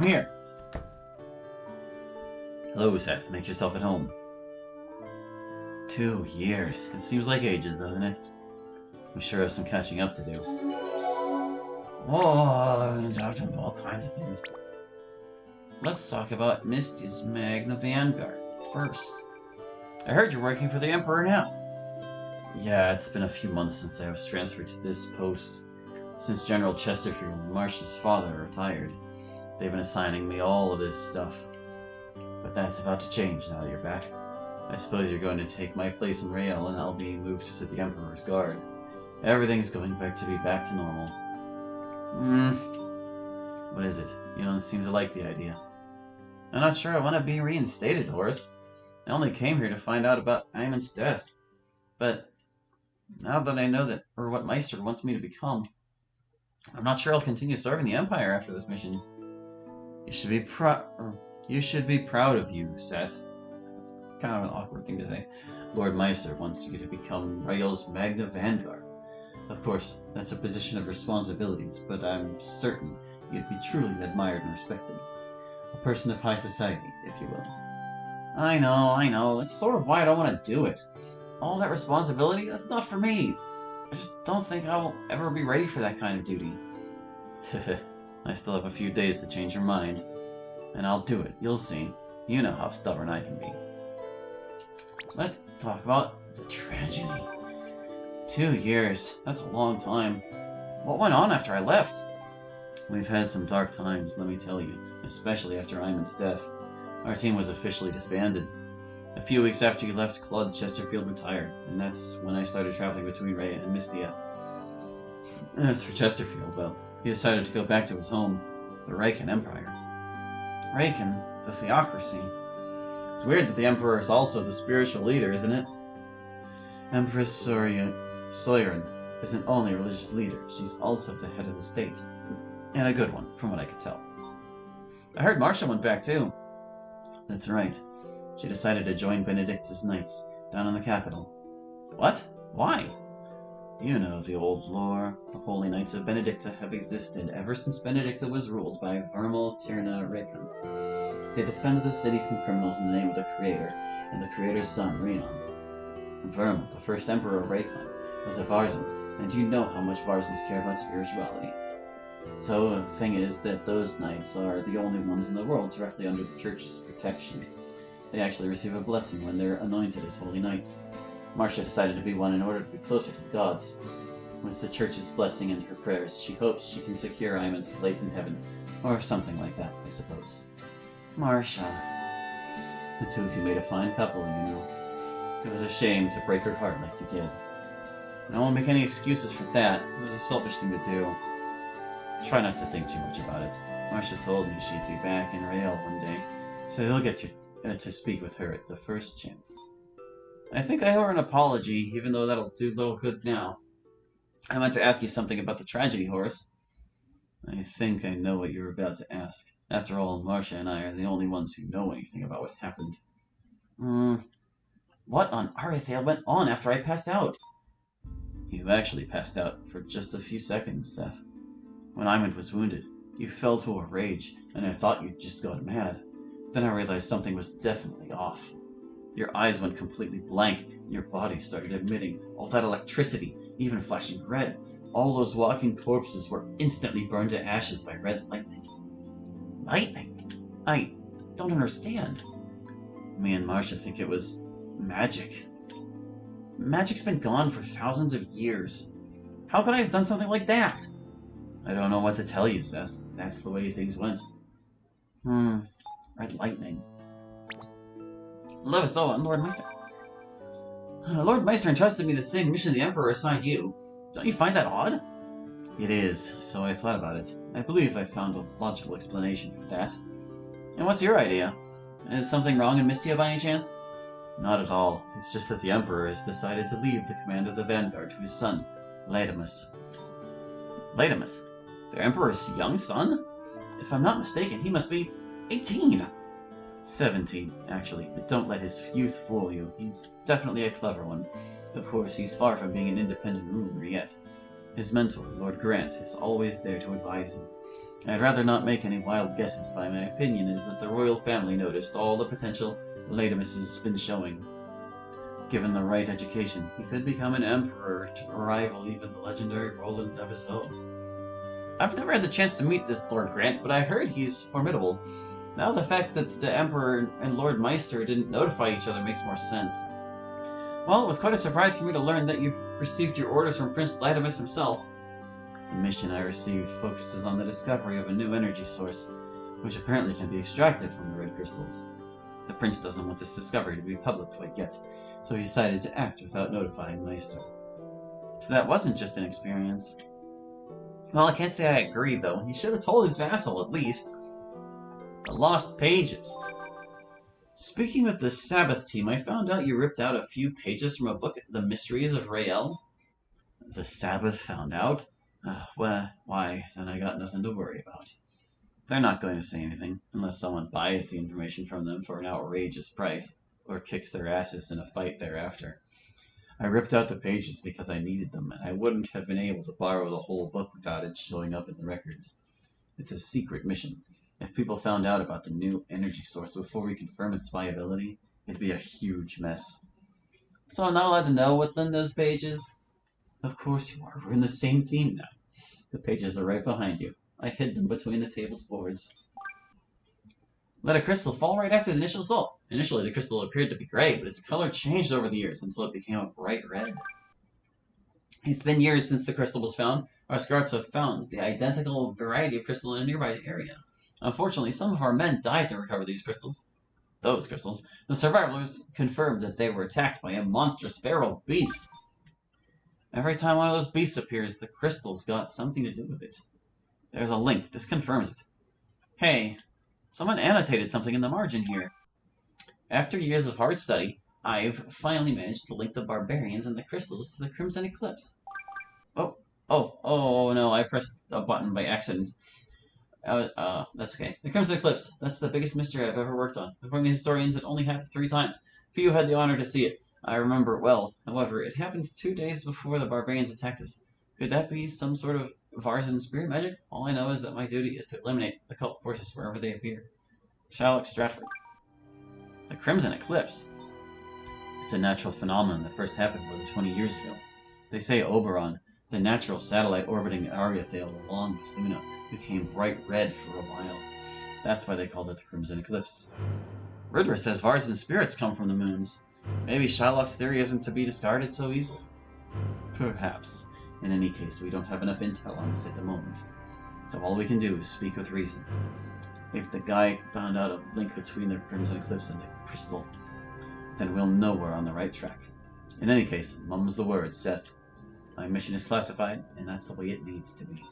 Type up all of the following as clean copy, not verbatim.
I'm here. Hello, Seth. Make yourself at home. 2 years. It seems like ages, doesn't it? We sure have some catching up to do. Oh, talked about all kinds of things. Let's talk about Misty's Magna Vanguard first. I heard you're working for the Emperor now. Yeah, it's been a few months since I was transferred to this post. Since General Chesterfield, Marcia's father, retired, they've been assigning me all of this stuff. But that's about to change now that you're back. I suppose you're going to take my place in Rael, and I'll be moved to the Emperor's Guard. Everything's going back to normal. What is it? You don't seem to like the idea. I'm not sure I want to be reinstated, Horace. I only came here to find out about Aymon's death. But now that I know what Meister wants me to become, I'm not sure I'll continue serving the Empire after this mission. You should be proud of you, Seth. Kind of an awkward thing to say. Lord Meister wants you to become Rael's Magna Vanguard. Of course, that's a position of responsibilities, but I'm certain you'd be truly admired and respected. A person of high society, if you will. I know. That's sort of why I don't want to do it. All that responsibility, that's not for me. I just don't think I will ever be ready for that kind of duty. I still have a few days to change your mind. And I'll do it, you'll see. You know how stubborn I can be. Let's talk about the tragedy. 2 years, that's a long time. What went on after I left? We've had some dark times, let me tell you, especially after Aymon's death. Our team was officially disbanded. A few weeks after you left, Claude Chesterfield retired, and that's when I started traveling between Rhea and Mystia. As for Chesterfield, well, he decided to go back to his home, the Reichen Empire. Reichen, the theocracy. It's weird that the Emperor is also the spiritual leader, isn't it? Empress Soyerin isn't only a religious leader, she's also the head of the state. And a good one, from what I could tell. I heard Marcia went back too. That's right. She decided to join Benedicta's Knights, down in the capital. What? Why? You know the old lore. The Holy Knights of Benedicta have existed ever since Benedicta was ruled by Vermal Tirna Reichen. They defended the city from criminals in the name of the Creator, and the Creator's son, Rhiannon. Vermal, the first Emperor of Reichen, was a Varzen, and you know how much Varzens care about spirituality. So, the thing is that those knights are the only ones in the world directly under the Church's protection. They actually receive a blessing when they're anointed as holy knights. Marcia decided to be one in order to be closer to the gods. With the Church's blessing and her prayers, she hopes she can secure Aymon's place in heaven, or something like that, I suppose. Marcia. The two of you made a fine couple, you know. It was a shame to break her heart like you did. I won't make any excuses for that. It was a selfish thing to do. Try not to think too much about it. Marcia told me she'd be back in Rael one day, so you'll get to speak with her at the first chance. I think I owe her an apology, even though that'll do little good now. I meant to ask you something about the tragedy, Horace. I think I know what you're about to ask. After all, Marcia and I are the only ones who know anything about what happened. What on Arethail went on after I passed out? You actually passed out for just a few seconds, Seth. When Aymond was wounded, you fell to a rage, and I thought you'd just gone mad. Then I realized something was definitely off. Your eyes went completely blank, and your body started emitting all that electricity, even flashing red. All those walking corpses were instantly burned to ashes by red lightning. Lightning? I don't understand. Me and Marcia think it was magic. Magic's been gone for thousands of years. How could I have done something like that? I don't know what to tell you, Seth. That's the way things went. Red lightning. Lewis, and Lord Meister. Lord Meister entrusted me the same mission the Emperor assigned you. Don't you find that odd? It is, so I thought about it. I believe I found a logical explanation for that. And what's your idea? Is something wrong in Mystia by any chance? Not at all. It's just that the Emperor has decided to leave the command of the Vanguard to his son, Laedamus. Laedamus? The Emperor's young son? If I'm not mistaken, he must be 18. 17, actually, but don't let his youth fool you. He's definitely a clever one. Of course, he's far from being an independent ruler yet. His mentor, Lord Grant, is always there to advise him. I'd rather not make any wild guesses, but my opinion is that the royal family noticed all the potential Latimus has been showing. Given the right education, he could become an emperor to rival even the legendary Roland of his own. I've never had the chance to meet this Lord Grant, but I heard he's formidable. Now the fact that the Emperor and Lord Meister didn't notify each other makes more sense. Well, it was quite a surprise for me to learn that you've received your orders from Prince Latimus himself. The mission I received focuses on the discovery of a new energy source, which apparently can be extracted from the red crystals. The prince doesn't want this discovery to be public quite yet, so he decided to act without notifying Meister. So that wasn't just an experience. Well, I can't say I agree, though. He should have told his vassal, at least. The lost pages. Speaking of the Sabbath team, I found out you ripped out a few pages from a book, The Mysteries of Rael. The Sabbath found out? Well, why, then I got nothing to worry about. They're not going to say anything, unless someone buys the information from them for an outrageous price, or kicks their asses in a fight thereafter. I ripped out the pages because I needed them, and I wouldn't have been able to borrow the whole book without it showing up in the records. It's a secret mission. If people found out about the new energy source before we confirm its viability, it'd be a huge mess. So I'm not allowed to know what's in those pages? Of course you are. We're in the same team now. The pages are right behind you. I hid them between the table's boards. Let a crystal fall right after the initial assault. Initially, the crystal appeared to be gray, but its color changed over the years until it became a bright red. It's been years since the crystal was found. Our scouts have found the identical variety of crystal in a nearby area. Unfortunately, some of our men died to recover these crystals. Those crystals. The survivors confirmed that they were attacked by a monstrous feral beast. Every time one of those beasts appears, the crystal's got something to do with it. There's a link. This confirms it. Hey, someone annotated something in the margin here. After years of hard study, I've finally managed to link the barbarians and the crystals to the Crimson Eclipse. Oh no, I pressed a button by accident. That's okay. The Crimson Eclipse. That's the biggest mystery I've ever worked on. According to historians, it only happened 3 times. Few had the honor to see it. I remember it well. However, it happened 2 days before the barbarians attacked us. Could that be some sort of Varzen spirit magic? All I know is that my duty is to eliminate occult forces wherever they appear. Shylock Stratford. The Crimson Eclipse. It's a natural phenomenon that first happened more than 20 years ago. They say Oberon, the natural satellite orbiting Ariathale along with Luna, became bright red for a while. That's why they called it the Crimson Eclipse. Ridra says Varzen spirits come from the moons. Maybe Shylock's theory isn't to be discarded so easily. Perhaps. In any case, we don't have enough intel on this at the moment. So all we can do is speak with reason. If the guy found out a link between the Crimson Eclipse and the crystal, then we'll know we're on the right track. In any case, mum's the word, Seth. My mission is classified, and that's the way it needs to be.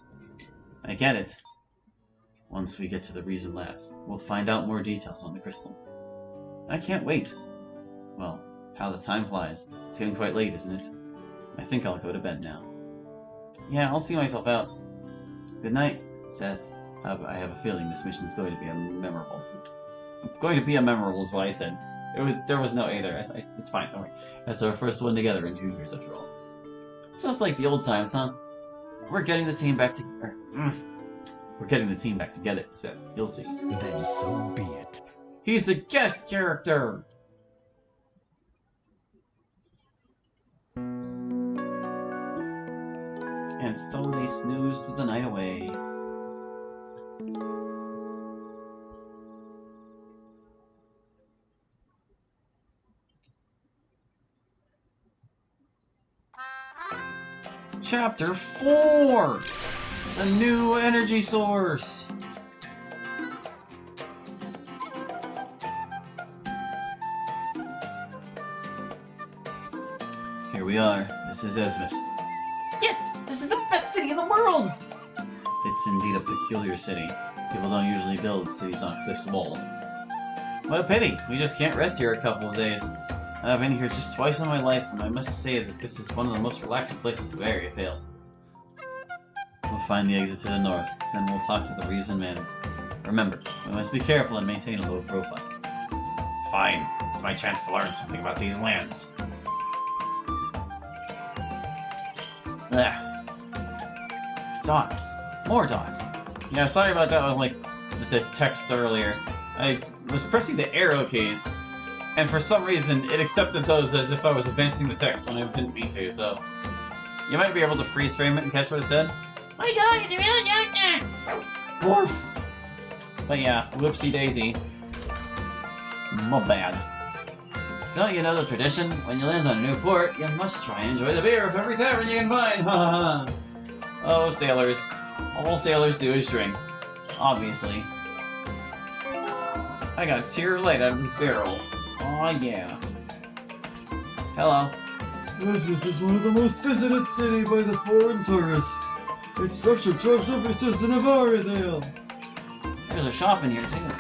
I get it. Once we get to the Reason Labs, we'll find out more details on the crystal. I can't wait. Well, how the time flies. It's getting quite late, isn't it? I think I'll go to bed now. Yeah, I'll see myself out. Good night, Seth. I have a feeling this mission's going to be memorable. Going to be memorable is what I said. There was no A there. It's fine, don't worry. That's our first one together in 2 years, after all. Just like the old times, huh? We're getting the team back together. We're getting the team back together, Seth. You'll see. Then so be it. He's a guest character! And so they snoozed the night away. Chapter 4! The new energy source! Here we are. This is Ezmith. Yes! This is the best city in the world! It's indeed a peculiar city. People don't usually build cities on a cliff's wall. What a pity! We just can't rest here a couple of days. I've been here just twice in my life, and I must say that this is one of the most relaxing places of Ariathale. We'll find the exit to the north, then we'll talk to the Reason Man. Remember, we must be careful and maintain a low profile. Fine. It's my chance to learn something about these lands. Dots. More dots. Yeah, sorry about that with, like, the text earlier. I was pressing the arrow keys, and for some reason, it accepted those as if I was advancing the text when I didn't mean to, so... You might be able to freeze frame it and catch what it said. My God, it's really out there! Woof! But yeah, whoopsie daisy. My bad. Don't you know the tradition? When you land on a new port, you must try and enjoy the beer of every tavern you can find! Ha ha ha! Oh, sailors. All sailors do is drink. Obviously. I got a tear of light out of this barrel. Aw, yeah. Hello. Ezmith is one of the most visited cities by the foreign tourists. Its structure drives services in Avaria. There's a shop in here, too.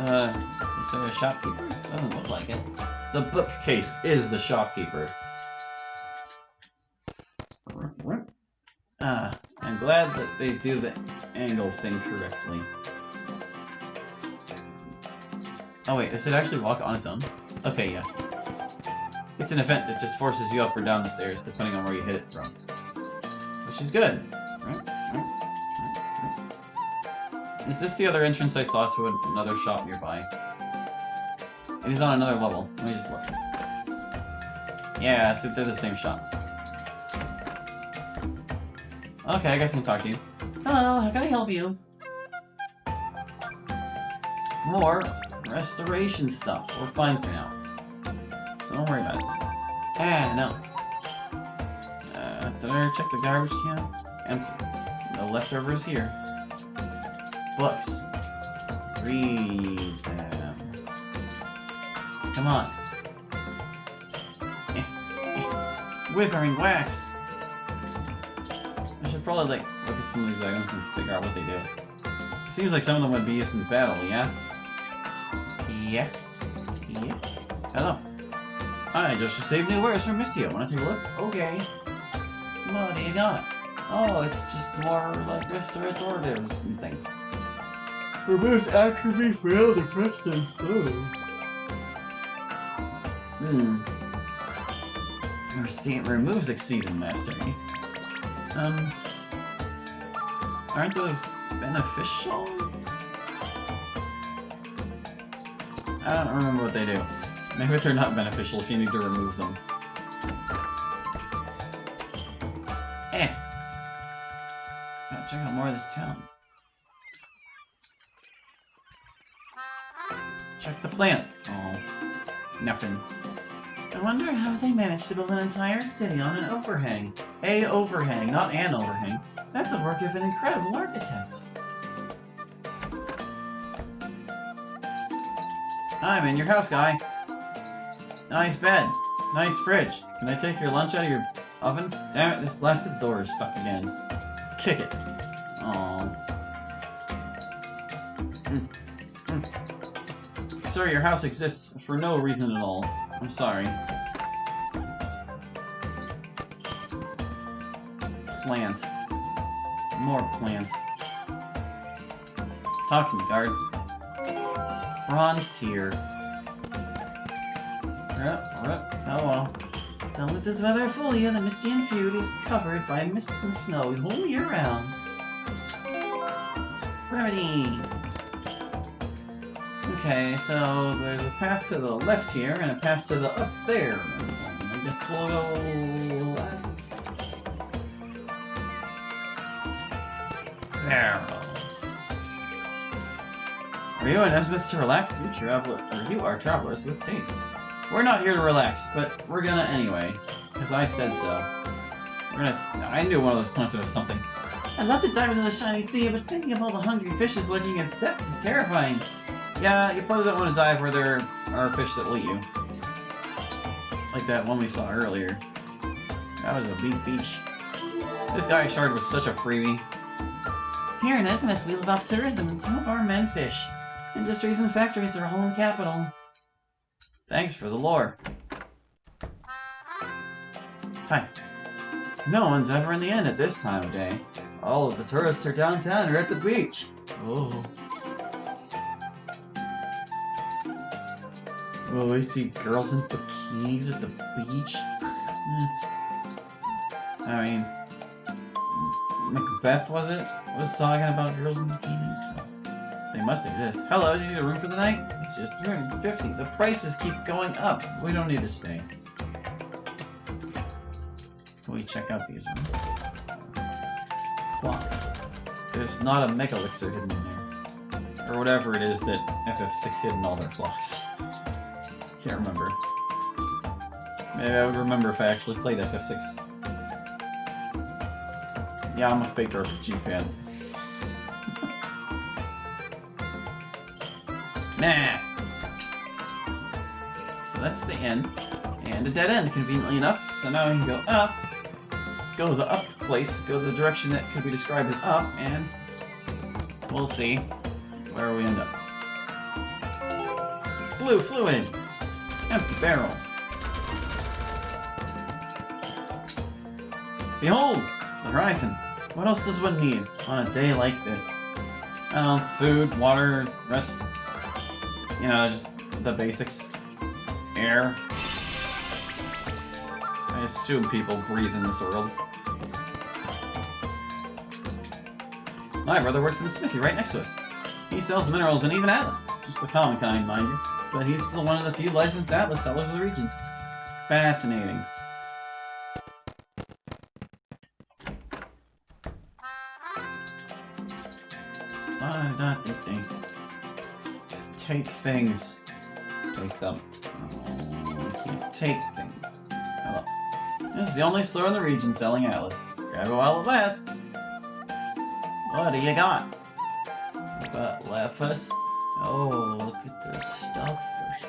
Is there a shopkeeper? Doesn't look like it. The bookcase is the shopkeeper. I'm glad that they do the angle thing correctly. Oh wait, does it actually walk on its own? Okay, yeah. It's an event that just forces you up or down the stairs, depending on where you hit it from. Which is good. Is this the other entrance I saw to another shop nearby? It is on another level. Let me just look. Yeah, so they're the same shop. Okay, I guess I can talk to you. Hello, how can I help you? More restoration stuff. We're fine for now. So don't worry about it. Ah, no. Did I check the garbage can? It's empty. No leftovers here. Books. Read them. Come on. Withering wax. I should probably like look at some of these items and figure out what they do. It seems like some of them would be used in battle, yeah? Yeah. Yeah. Hello. I just received new words from Mistio. Wanna take a look? Okay. What do you got? Oh, it's just more like restoratives and things. Removes atrophy, frail, depressed, and slow. It removes exceeding mastery. Aren't those beneficial? I don't remember what they do. Maybe they're not beneficial if you need to remove them. Gotta check out more of this town. Check the plant. Oh, nothing. I wonder how they managed to build an entire city on an overhang. A overhang, not an overhang. That's a work of an incredible architect. I'm in your house, guy. Nice bed. Nice fridge. Can I take your lunch out of your oven? Damn it, this blasted door is stuck again. Kick it. Aww. Sir, your house exists for no reason at all. I'm sorry. Plant. More plant. Talk to me, guard. Bronze tier. Hello. Don't let this weather fool you. The Mistian feud is covered by mists and snow the whole year round. Remedy. Okay, so there's a path to the left here and a path to the up there. I guess we'll go left. Barrels. Are you in Ezmith to relax? You are travelers with taste. We're not here to relax, but we're gonna anyway, because I said so. I knew one of those plants would have something. I'd love to dive into the shining sea, but thinking of all the hungry fishes lurking in steps is terrifying. Yeah, you probably don't want to dive where there are fish that will eat you. Like that one we saw earlier. That was a big fish. This guy shard was such a freebie. Here in Ezmith, we live off tourism, and some of our men fish. Industries and factories are all in the capital. Thanks for the lore. Hi. No one's ever in the inn at this time of day. All of the tourists are downtown or at the beach. Oh. Oh, I see girls in bikinis at the beach. I mean, Macbeth, was it? Was talking about girls in bikinis? So they must exist. Hello, do you need a room for the night? It's just $350. The prices keep going up. We don't need to stay. Can we check out these rooms? Clock. There's not a mega elixir hidden in there. Or whatever it is that FF6 hid in all their clocks. Can't remember. Maybe I would remember if I actually played FF6. Yeah, I'm a fake RPG fan. Nah! So that's the end. And a dead end, conveniently enough. So now we can go up. Go the up place. Go the direction that could be described as up. And we'll see where we end up. Blue fluid! Empty barrel. Behold! The horizon. What else does one need on a day like this? I don't know, food, water, rest. You know, just the basics. Air. I assume people breathe in this world. My brother works in the smithy right next to us. He sells minerals and even Atlas. Just the common kind, mind you. But he's still one of the few licensed Atlas sellers of the region. Fascinating. Just take things. Take them. Oh, can't take things. Hello. This is the only store in the region selling Atlas. Grab it while it lasts. What do you got? But Lephus. Oh, look at their stuff.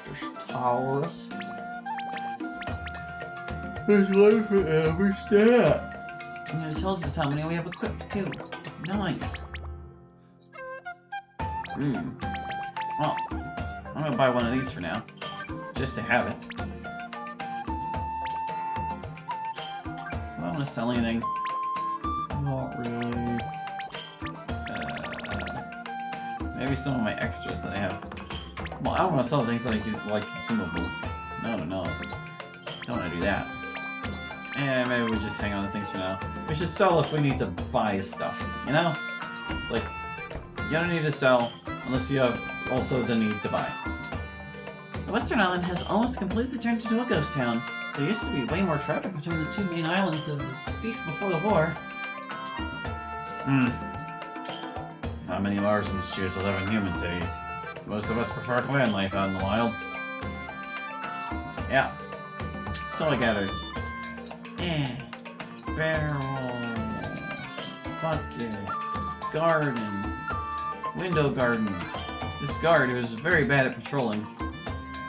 There's towers. There's one for every stat. And it tells us how many we have equipped too. Nice. Well, I'm gonna buy one of these for now. Just to have it. Do I want to sell anything? Not really. Maybe some of my extras that I have. Well, I don't want to sell things like consumables. No. Don't want to do that. And maybe we just hang on to things for now. We should sell if we need to buy stuff, you know? It's like, you don't need to sell unless you have also the need to buy. The Western Island has almost completely turned into a ghost town. There used to be way more traffic between the two main islands of the Thief before the war. Not many Larsons choose to live in human cities. Most of us prefer clan life out in the wilds. Yeah. So I gathered. Barrel. Bucket. Garden. Window garden. This guard who is very bad at patrolling.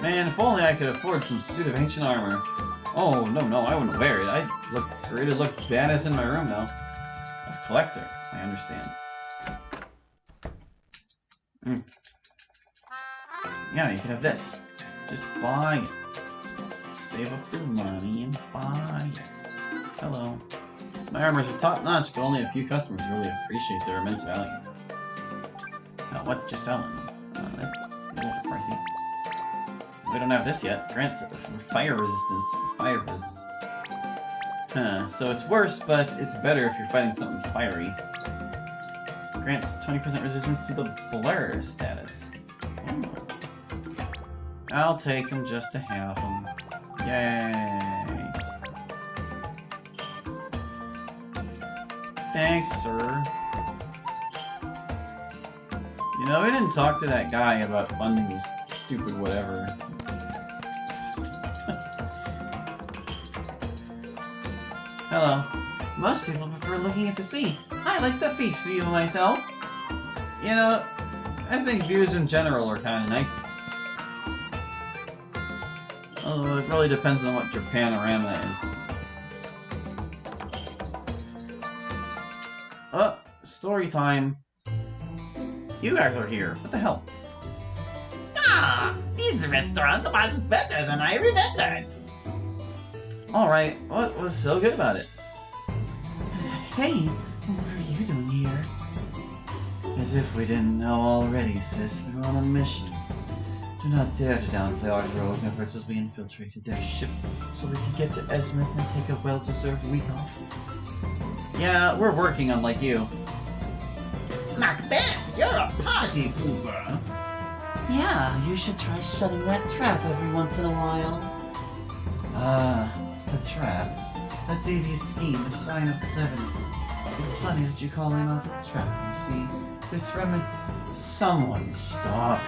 Man, if only I could afford some suit of ancient armor. Oh, no, I wouldn't wear it. I'd look ready to look badass in my room, though. A collector, I understand. Yeah, you can have this. Just buy it. Save up your money and buy it. Hello. My armors are top-notch, but only a few customers really appreciate their immense value. Now, what you selling? That's a little pricey. We don't have this yet. Grants fire resistance. Fire resist. Huh, so it's worse, but it's better if you're fighting something fiery. Grants 20% resistance to the blur status. Ooh. I'll take them just to have them. Yay! Thanks, sir. You know, we didn't talk to that guy about funding this stupid whatever. Hello. Most people prefer looking at the sea. I like the Thief's view myself. You know, I think views in general are kind of nice. Although it really depends on what your panorama is. Oh, story time. You guys are here. What the hell? Ah, this restaurant was better than I remembered. Alright, what was so good about it? Hey, what are you doing here? As if we didn't know already, sis. We're on a mission. Do not dare to downplay our heroic efforts as we infiltrated their ship so we could get to Ezmith and take a well-deserved week off. Yeah, we're working unlike you. Macbeth, you're a party pooper. Yeah, you should try shutting that trap every once in a while. The trap. That Davy's scheme, a sign of cleverness. It's funny that you call him a trap, you see. This someone stop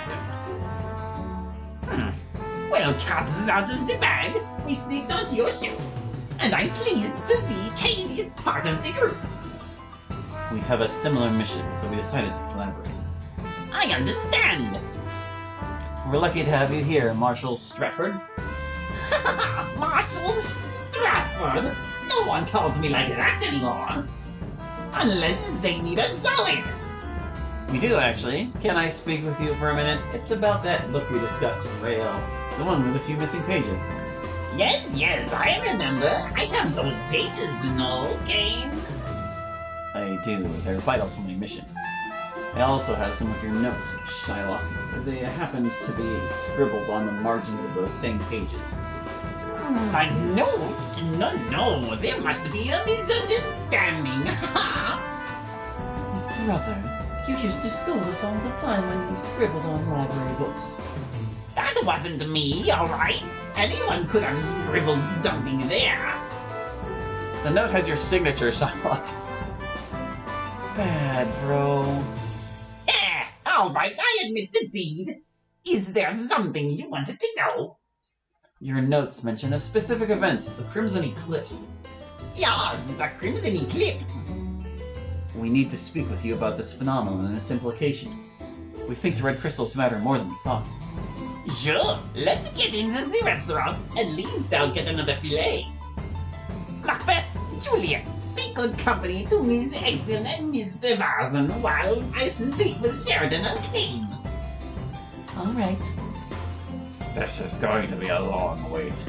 him. Well, cat is out of the bag. We sneaked onto your ship. And I'm pleased to see Haley's part of the group. We have a similar mission, so we decided to collaborate. I understand. We're lucky to have you here, Marshal Stratford. Marshal Stratford? No one calls me like that anymore. Unless they need a solid. We do, actually. Can I speak with you for a minute? It's about that book we discussed in Rail. The one with a few missing pages. Yes, I remember. I have those pages and all, Kane. I do. They're vital to my mission. I also have some of your notes, Shylock. They happened to be scribbled on the margins of those same pages. My notes? No, there must be a misunderstanding. Brother, you used to scold us all the time when we scribbled on library books. That wasn't me, alright? Anyone could have scribbled something there. The note has your signature, Shylock. Bad, bro. Alright, I admit the deed. Is there something you wanted to know? Your notes mention a specific event, the Crimson Eclipse. Yes, the Crimson Eclipse. We need to speak with you about this phenomenon and its implications. We think the red crystals matter more than we thought. Sure, let's get into the restaurant. At least I'll get another filet. Macbeth, Juliet, be good company to Miss Exon and Mr. Varson while I speak with Sheridan and Kane. All right. This is going to be a long wait.